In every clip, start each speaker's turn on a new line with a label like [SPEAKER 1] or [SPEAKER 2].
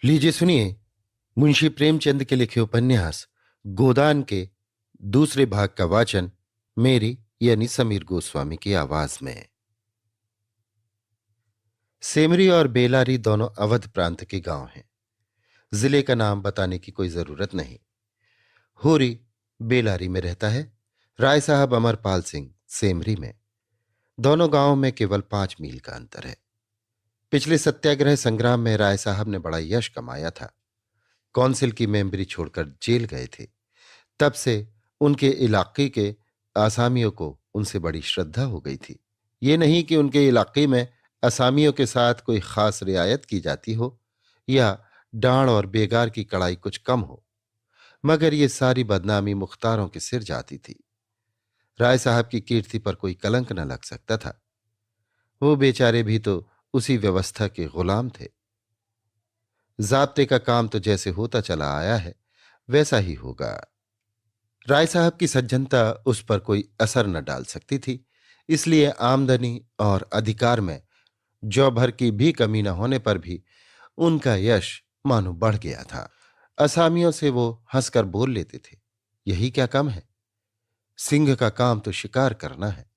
[SPEAKER 1] लीजिए सुनिए। मुंशी प्रेमचंद के लिखे उपन्यास गोदान के दूसरे भाग का वाचन मेरी यानी समीर गोस्वामी की आवाज में। सेमरी और बेलारी दोनों अवध प्रांत के गांव हैं। जिले का नाम बताने की कोई जरूरत नहीं। होरी बेलारी में रहता है, राय साहब अमरपाल सिंह सेमरी में। दोनों गांवों में केवल 5 मील का अंतर है। पिछले सत्याग्रह संग्राम में राय साहब ने बड़ा यश कमाया था। कौंसिल की मेंबरी छोड़कर जेल गए थे। तब से उनके इलाके के आसामियों को उनसे बड़ी श्रद्धा हो गई थी। ये नहीं कि उनके इलाके में असामियों के साथ कोई खास रियायत की जाती हो या डांड और बेगार की कड़ाई कुछ कम हो, मगर ये सारी बदनामी मुख्तारों के सिर जाती थी। राय साहब की कीर्ति पर कोई कलंक न लग सकता था। वो बेचारे भी तो उसी व्यवस्था के गुलाम थे। जाब्ते का काम तो जैसे होता चला आया है वैसा ही होगा। राय साहब की सज्जनता उस पर कोई असर न डाल सकती थी, इसलिए आमदनी और अधिकार में जौ भर की भी कमी न होने पर भी उनका यश मानो बढ़ गया था। असामियों से वो हंसकर बोल लेते थे, यही क्या कम है, सिंह का काम तो शिकार करना है।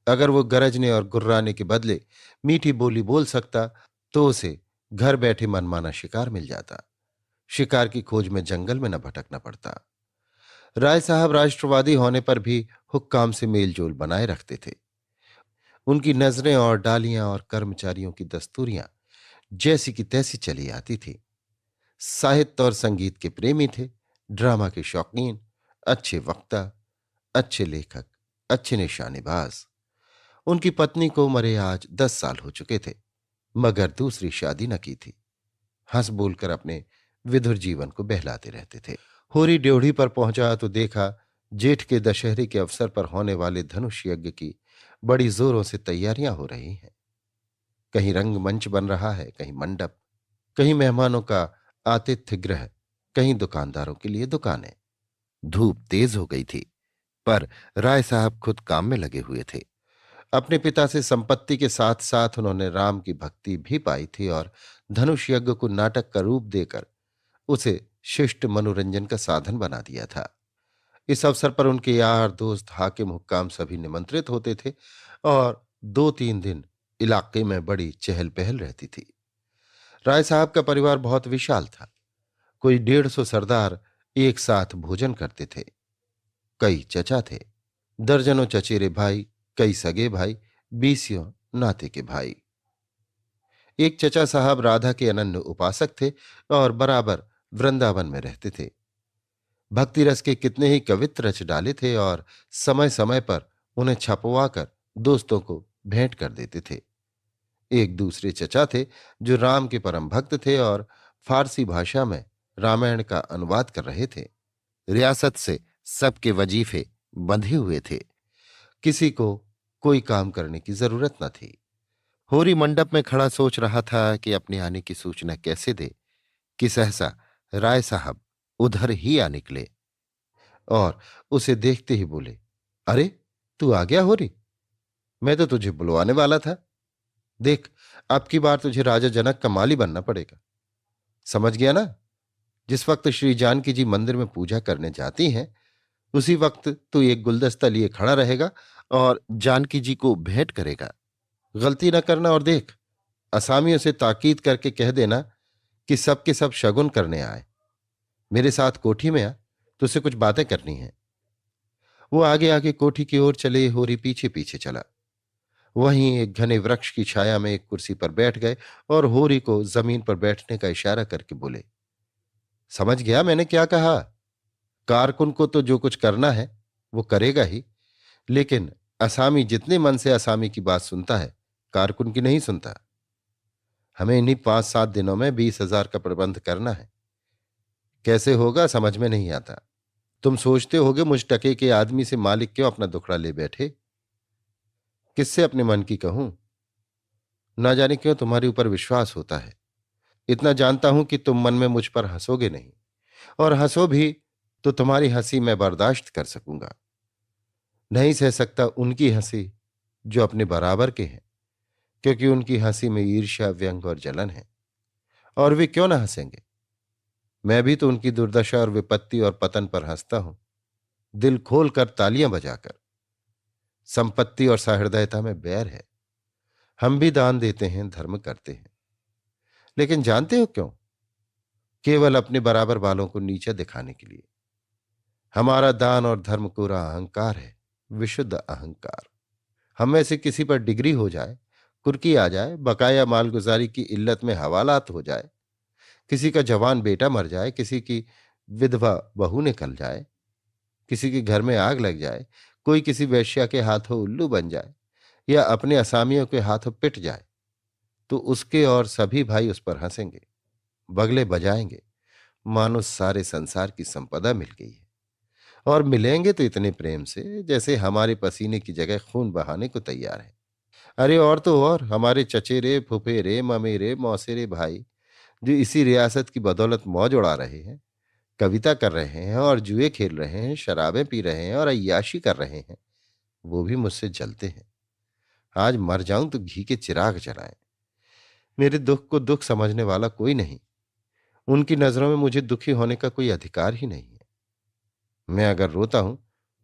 [SPEAKER 1] अगर वो गरजने और गुर्राने के बदले मीठी बोली बोल सकता तो उसे घर बैठे मनमाना शिकार मिल जाता। शिकार की खोज में जंगल में न भटकना पड़ता। राय साहब राष्ट्रवादी होने पर भी हुक्काम से मेलजोल बनाए रखते थे। उनकी नजरें और डालियां और कर्मचारियों की दस्तूरियां जैसी की तैसी चली आती थी। साहित्य और संगीत के प्रेमी थे, ड्रामा के शौकीन, अच्छे वक्ता, अच्छे लेखक, अच्छे निशानेबाज। उनकी पत्नी को मरे आज 10 साल हो चुके थे, मगर दूसरी शादी न की थी। हंस बोलकर अपने विधुर जीवन को बहलाते रहते थे। होरी ड्योढ़ी पर पहुंचा तो देखा जेठ के दशहरे के अवसर पर होने वाले धनुष यज्ञ की बड़ी जोरों से तैयारियां हो रही हैं। कहीं रंगमंच बन रहा है, कहीं मंडप, कहीं मेहमानों का आतिथ्य गृह, कहीं दुकानदारों के लिए दुकानें। धूप तेज हो गई थी, पर राय साहब खुद काम में लगे हुए थे। अपने पिता से संपत्ति के साथ साथ उन्होंने राम की भक्ति भी पाई थी और धनुष यज्ञ को नाटक का रूप देकर उसे शिष्ट मनोरंजन का साधन बना दिया था। इस अवसर पर उनके यार दोस्त हाकिम हुक्काम सभी निमंत्रित होते थे और 2-3 दिन इलाके में बड़ी चहल पहल रहती थी। राय साहब का परिवार बहुत विशाल था। कोई 150 सरदार एक साथ भोजन करते थे। कई चचा थे, दर्जनों चचेरे भाई, कई सगे भाई, बीसियों नाते के भाई। एक चचा साहब राधा के अनन्य उपासक थे और बराबर वृंदावन में रहते थे। भक्ति रस के कितने ही कवित्र रच डाले थे और समय समय पर उन्हें छपवाकर दोस्तों को भेंट कर देते थे। एक दूसरे चचा थे जो राम के परम भक्त थे और फारसी भाषा में रामायण का अनुवाद कर रहे थे। रियासत से सबके वजीफे बंधे हुए थे, किसी को कोई काम करने की जरूरत न थी। होरी मंडप में खड़ा सोच रहा था कि अपने आने की सूचना कैसे दे कि सहसा राय साहब उधर ही आ निकले और उसे देखते ही बोले, अरे तू आ गया होरी, मैं तो तुझे बुलवाने वाला था। देख, अब की बार तुझे राजा जनक का माली बनना पड़ेगा। समझ गया ना? जिस वक्त श्री जानकी जी मंदिर में पूजा करने जाती हैं उसी वक्त तू एक गुलदस्ता लिए खड़ा रहेगा और जानकी जी को भेंट करेगा। गलती न करना, और देख, असामियों से ताकीद करके कह देना कि सब के सब शगुन करने आए। मेरे साथ कोठी में आ, तुझसे कुछ बातें करनी हैं। वो आगे आगे कोठी की ओर चले, होरी पीछे पीछे चला। वहीं एक घने वृक्ष की छाया में एक कुर्सी पर बैठ गए और होरी को जमीन पर बैठने का इशारा करके बोले, समझ गया मैंने क्या कहा? कारकुन को तो जो कुछ करना है वो करेगा ही, लेकिन असामी जितने मन से असामी की बात सुनता है, कारकुन की नहीं सुनता। हमें इन्हीं 5-7 दिनों में 20,000 का प्रबंध करना है। कैसे होगा समझ में नहीं आता। तुम सोचते होगे मुझ टके के आदमी से मालिक क्यों अपना दुखड़ा ले बैठे? किससे अपने मन की कहूं? ना जाने क्यों तुम्हारे ऊपर विश्वास होता है। इतना जानता हूं कि तुम मन में मुझ पर हंसोगे नहीं, और हंसो भी तो तुम्हारी हंसी मैं बर्दाश्त कर सकूंगा। नहीं सह सकता उनकी हंसी जो अपने बराबर के हैं, क्योंकि उनकी हंसी में ईर्ष्या, व्यंग और जलन है। और वे क्यों ना हंसेंगे? मैं भी तो उनकी दुर्दशा और विपत्ति और पतन पर हंसता हूं, दिल खोल कर तालियां बजाकर। संपत्ति और सहृदयता में बैर है। हम भी दान देते हैं, धर्म करते हैं, लेकिन जानते हो क्यों? केवल अपने बराबर वालों को नीचा दिखाने के लिए। हमारा दान और धर्म कोरा अहंकार है, विशुद्ध अहंकार। हम में से किसी पर डिग्री हो जाए, कुर्की आ जाए, बकाया मालगुजारी की इल्लत में हवालात हो जाए, किसी का जवान बेटा मर जाए, किसी की विधवा बहू निकल जाए, किसी के घर में आग लग जाए, कोई किसी वेश्या के हाथों उल्लू बन जाए या अपने असामियों के हाथों पिट जाए, तो उसके और सभी भाई उस पर हंसेंगे, बगले बजाएंगे, मानो सारे संसार की संपदा मिल गई है। और मिलेंगे तो इतने प्रेम से जैसे हमारे पसीने की जगह खून बहाने को तैयार है। अरे और तो और हमारे चचेरे, फुफेरे, ममेरे, मौसेरे भाई जो इसी रियासत की बदौलत मौज उड़ा रहे हैं, कविता कर रहे हैं और जुए खेल रहे हैं, शराबें पी रहे हैं और अय्याशी कर रहे हैं, वो भी मुझसे जलते हैं। आज मर जाऊं तो घी के चिराग जलाएं। मेरे दुख को दुख समझने वाला कोई नहीं। उनकी नजरों में मुझे दुखी होने का कोई अधिकार ही नहीं है। मैं अगर रोता हूं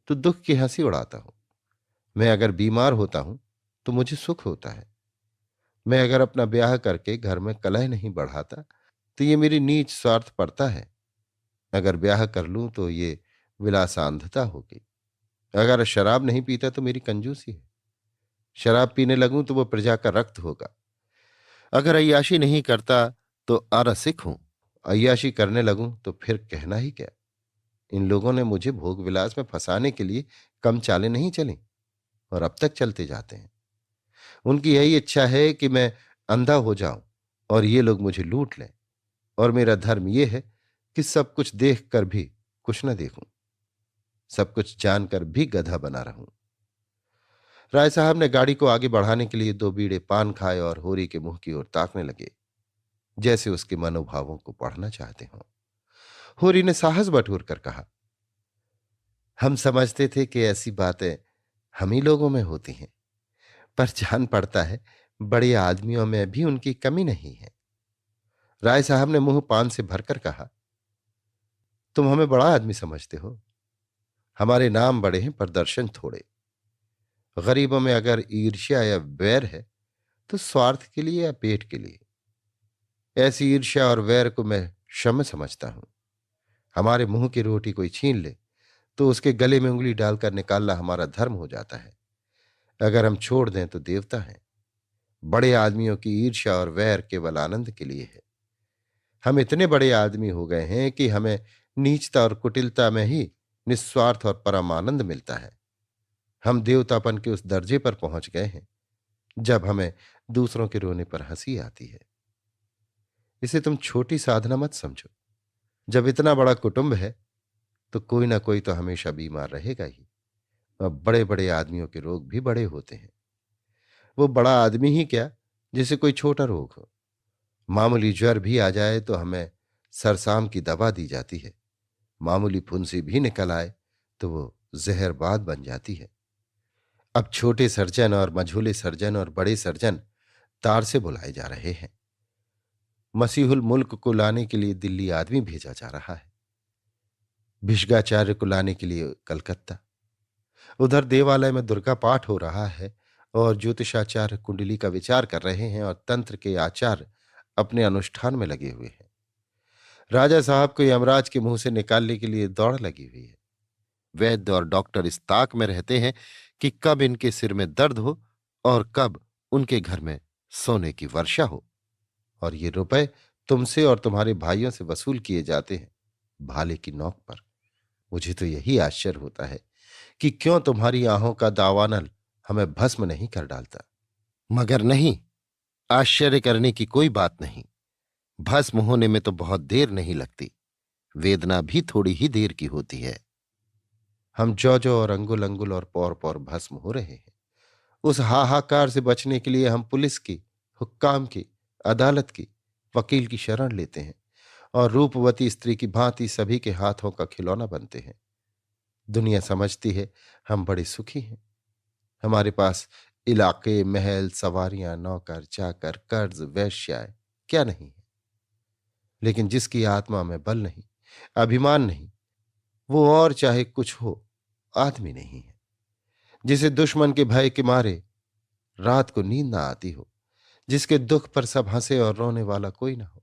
[SPEAKER 1] तो दुख की हंसी उड़ाता हूं। मैं अगर बीमार होता हूं तो मुझे सुख होता है। मैं अगर अपना ब्याह करके घर में कलह नहीं बढ़ाता तो ये मेरी नीच स्वार्थ पड़ता है। अगर ब्याह कर लूं तो ये विलासांधता होगी। अगर शराब नहीं पीता तो मेरी कंजूसी है। शराब पीने लगूं तो वो प्रजा का रक्त होगा। अगर अय्याशी नहीं करता तो अरसिक हूं। अय्याशी करने लगूं तो फिर कहना ही क्या। इन लोगों ने मुझे भोग विलास में फंसाने के लिए कम चालें नहीं चली और अब तक चलते जाते हैं। उनकी यही इच्छा है कि मैं अंधा हो जाऊं और ये लोग मुझे लूट लें। और मेरा धर्म यह है कि सब कुछ देख कर भी कुछ न देखूं, सब कुछ जानकर भी गधा बना रहूं। राय साहब ने गाड़ी को आगे बढ़ाने के लिए दो बीड़े पान खाए और होरी के मुंह की ओर ताकने लगे, जैसे उसके मनोभावों को पढ़ना चाहते हों। होरी ने साहस बटोर कर कहा, हम समझते थे कि ऐसी बातें हम ही लोगों में होती हैं, पर जान पड़ता है बड़े आदमियों में भी उनकी कमी नहीं है। राय साहब ने मुंह पान से भरकर कहा, तुम हमें बड़ा आदमी समझते हो। हमारे नाम बड़े हैं पर दर्शन थोड़े। गरीबों में अगर ईर्ष्या या बैर है तो स्वार्थ के लिए या पेट के लिए। ऐसी ईर्ष्या और वैर को मैं क्षम समझता हूं। हमारे मुंह की रोटी कोई छीन ले तो उसके गले में उंगली डालकर निकालना हमारा धर्म हो जाता है। अगर हम छोड़ दें तो देवता हैं। बड़े आदमियों की ईर्ष्या और वैर केवल आनंद के लिए है। हम इतने बड़े आदमी हो गए हैं कि हमें नीचता और कुटिलता में ही निस्वार्थ और परम आनंद मिलता है। हम देवतापन के उस दर्जे पर पहुंच गए हैं जब हमें दूसरों के रोने पर हंसी आती है। इसे तुम छोटी साधना मत समझो। जब इतना बड़ा कुटुंब है तो कोई ना कोई तो हमेशा बीमार रहेगा ही। और बड़े बड़े आदमियों के रोग भी बड़े होते हैं। वो बड़ा आदमी ही क्या, जिसे कोई छोटा रोग हो। मामूली ज्वर भी आ जाए तो हमें सरसाम की दवा दी जाती है। मामूली फुंसी भी निकल आए तो वो जहरबाद बन जाती है। अब छोटे सर्जन और मझोले सर्जन और बड़े सर्जन तार से बुलाए जा रहे हैं। मसीहुल मुल्क को लाने के लिए दिल्ली आदमी भेजा जा रहा है। भिषगाचार्य को लाने के लिए कलकत्ता। उधर देवालय में दुर्गा पाठ हो रहा है और ज्योतिषाचार्य कुंडली का विचार कर रहे हैं और तंत्र के आचार्य अपने अनुष्ठान में लगे हुए हैं। राजा साहब को यमराज के मुंह से निकालने के लिए दौड़ लगी हुई है। वैद्य और डॉक्टर इस ताक में रहते हैं कि कब इनके सिर में दर्द हो और कब उनके घर में सोने की वर्षा हो। और ये रुपए तुमसे और तुम्हारे भाइयों से वसूल किए जाते हैं भाले की नोक पर। मुझे तो यही आश्चर्य होता है कि क्यों तुम्हारी आहों का दावानल हमें भस्म नहीं कर डालता। मगर नहीं, आश्चर्य करने की कोई बात नहीं। भस्म होने में तो बहुत देर नहीं लगती। वेदना भी थोड़ी ही देर की होती है। हम जौ जौ और अंगुल अंगुल और पौर पौर भस्म हो रहे हैं। उस हाहाकार से बचने के लिए हम पुलिस की, हुक्काम की, अदालत की, वकील की शरण लेते हैं और रूपवती स्त्री की भांति सभी के हाथों का खिलौना बनते हैं। दुनिया समझती है हम बड़े सुखी हैं। हमारे पास इलाके, महल, सवारियां, नौकर चाकर, कर्ज, वेश्याएं क्या नहीं है। लेकिन जिसकी आत्मा में बल नहीं, अभिमान नहीं, वो और चाहे कुछ हो, आदमी नहीं है। जिसे दुश्मन के भय के मारे रात को नींद ना आती हो, जिसके दुख पर सब हंसे और रोने वाला कोई ना हो,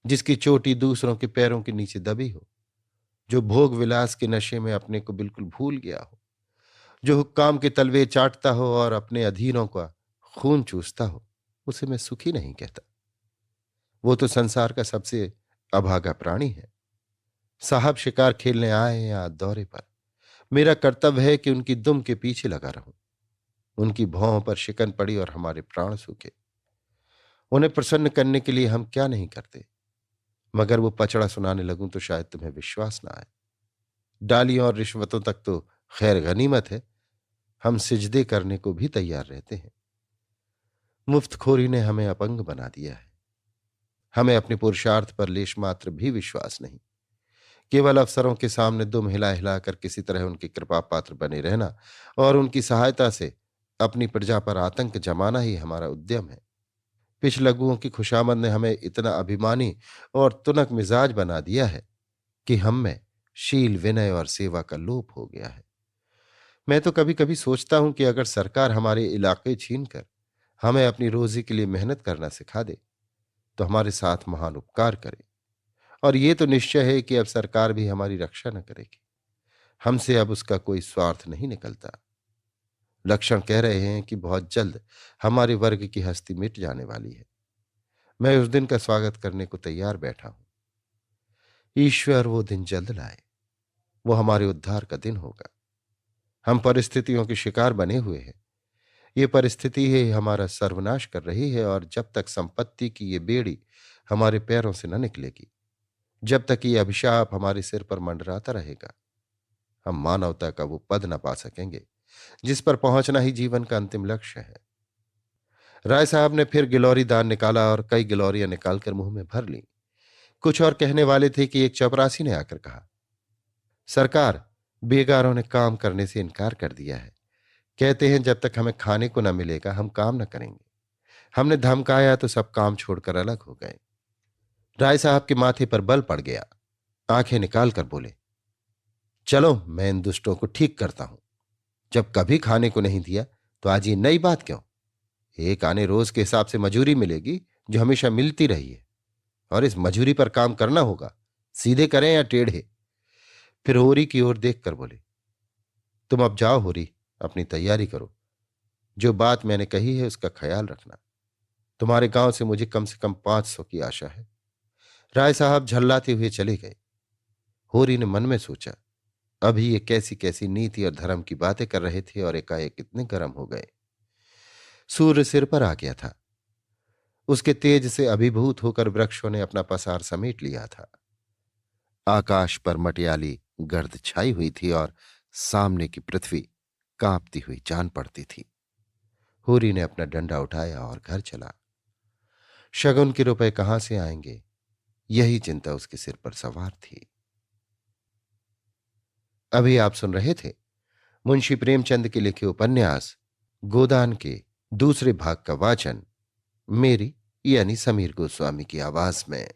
[SPEAKER 1] जिसकी चोटी दूसरों के पैरों के नीचे दबी हो, जो भोग विलास के नशे में अपने को बिल्कुल भूल गया हो, जो हुक्काम के तलवे चाटता हो और अपने अधीनों का खून चूसता हो, उसे मैं सुखी नहीं कहता। वो तो संसार का सबसे अभागा प्राणी है। साहब शिकार खेलने आए या दौरे पर, मेरा कर्तव्य है कि उनकी दुम के पीछे लगा रहूं। उनकी भौं पर शिकन पड़ी और हमारे प्राण सूखे। उन्हें प्रसन्न करने के लिए हम क्या नहीं करते। मगर वो पचड़ा सुनाने लगूं तो शायद तुम्हें विश्वास ना आए। डालियों और रिश्वतों तक तो खैर गनीमत है, हम सिजदे करने को भी तैयार रहते हैं। मुफ्तखोरी ने हमें अपंग बना दिया है। हमें अपने पुरुषार्थ पर लेश मात्र भी विश्वास नहीं। केवल अफसरों के सामने दुम हिला हिलाकर किसी तरह उनकी कृपा पात्र बने रहना और उनकी सहायता से अपनी प्रजा पर आतंक जमाना ही हमारा उद्यम है। पिछलग्गुओं की खुशामद ने हमें इतना अभिमानी और तुनक मिजाज बना दिया है कि हम में शील, विनय और सेवा का लोप हो गया है। मैं तो कभी कभी सोचता हूं कि अगर सरकार हमारे इलाके छीनकर हमें अपनी रोजी के लिए मेहनत करना सिखा दे तो हमारे साथ महान उपकार करे। और ये तो निश्चय है कि अब सरकार भी हमारी रक्षा न करेगी। हमसे अब उसका कोई स्वार्थ नहीं निकलता। लक्षण कह रहे हैं कि बहुत जल्द हमारे वर्ग की हस्ती मिट जाने वाली है। मैं उस दिन का स्वागत करने को तैयार बैठा हूं। ईश्वर वो दिन जल्द लाए। वो हमारे उद्धार का दिन होगा। हम परिस्थितियों के शिकार बने हुए हैं। ये परिस्थिति ही हमारा सर्वनाश कर रही है और जब तक संपत्ति की ये बेड़ी हमारे पैरों से न निकलेगी, जब तक ये अभिशाप हमारे सिर पर मंडराता रहेगा, हम मानवता का वो पद न पा सकेंगे जिस पर पहुंचना ही जीवन का अंतिम लक्ष्य है। राय साहब ने फिर गिलौरी दान निकाला और कई गिलौरियां निकालकर मुंह में भर ली। कुछ और कहने वाले थे कि एक चपरासी ने आकर कहा, सरकार, बेगारों ने काम करने से इनकार कर दिया है। कहते हैं जब तक हमें खाने को न मिलेगा हम काम न करेंगे। हमने धमकाया तो सब काम छोड़कर अलग हो गए। राय साहब के माथे पर बल पड़ गया। आंखें निकाल कर बोले, चलो मैं इन दुष्टों को ठीक करता हूं। जब कभी खाने को नहीं दिया तो आज ये नई बात क्यों? एक आने रोज के हिसाब से मजूरी मिलेगी जो हमेशा मिलती रही है, और इस मजूरी पर काम करना होगा, सीधे करें या टेढ़े। फिर होरी की ओर देखकर बोले, तुम अब जाओ होरी, अपनी तैयारी करो। जो बात मैंने कही है उसका ख्याल रखना। तुम्हारे गांव से मुझे कम से कम 500 की आशा है। राय साहब झल्लाते हुए चले गए। होरी ने मन में सोचा, अभी ये कैसी कैसी नीति और धर्म की बातें कर रहे थे और एकाएक इतने गर्म हो गए। सूर्य सिर पर आ गया था। उसके तेज से अभिभूत होकर वृक्षों ने अपना पसार समेट लिया था। आकाश पर मटियाली गर्द छाई हुई थी और सामने की पृथ्वी कांपती हुई जान पड़ती थी। होरी ने अपना डंडा उठाया और घर चला। शगुन के रुपए कहां से आएंगे, यही चिंता उसके सिर पर सवार थी। अभी आप सुन रहे थे मुंशी प्रेमचंद के लिखे उपन्यास गोदान के दूसरे भाग का वाचन मेरी यानी समीर गोस्वामी की आवाज में।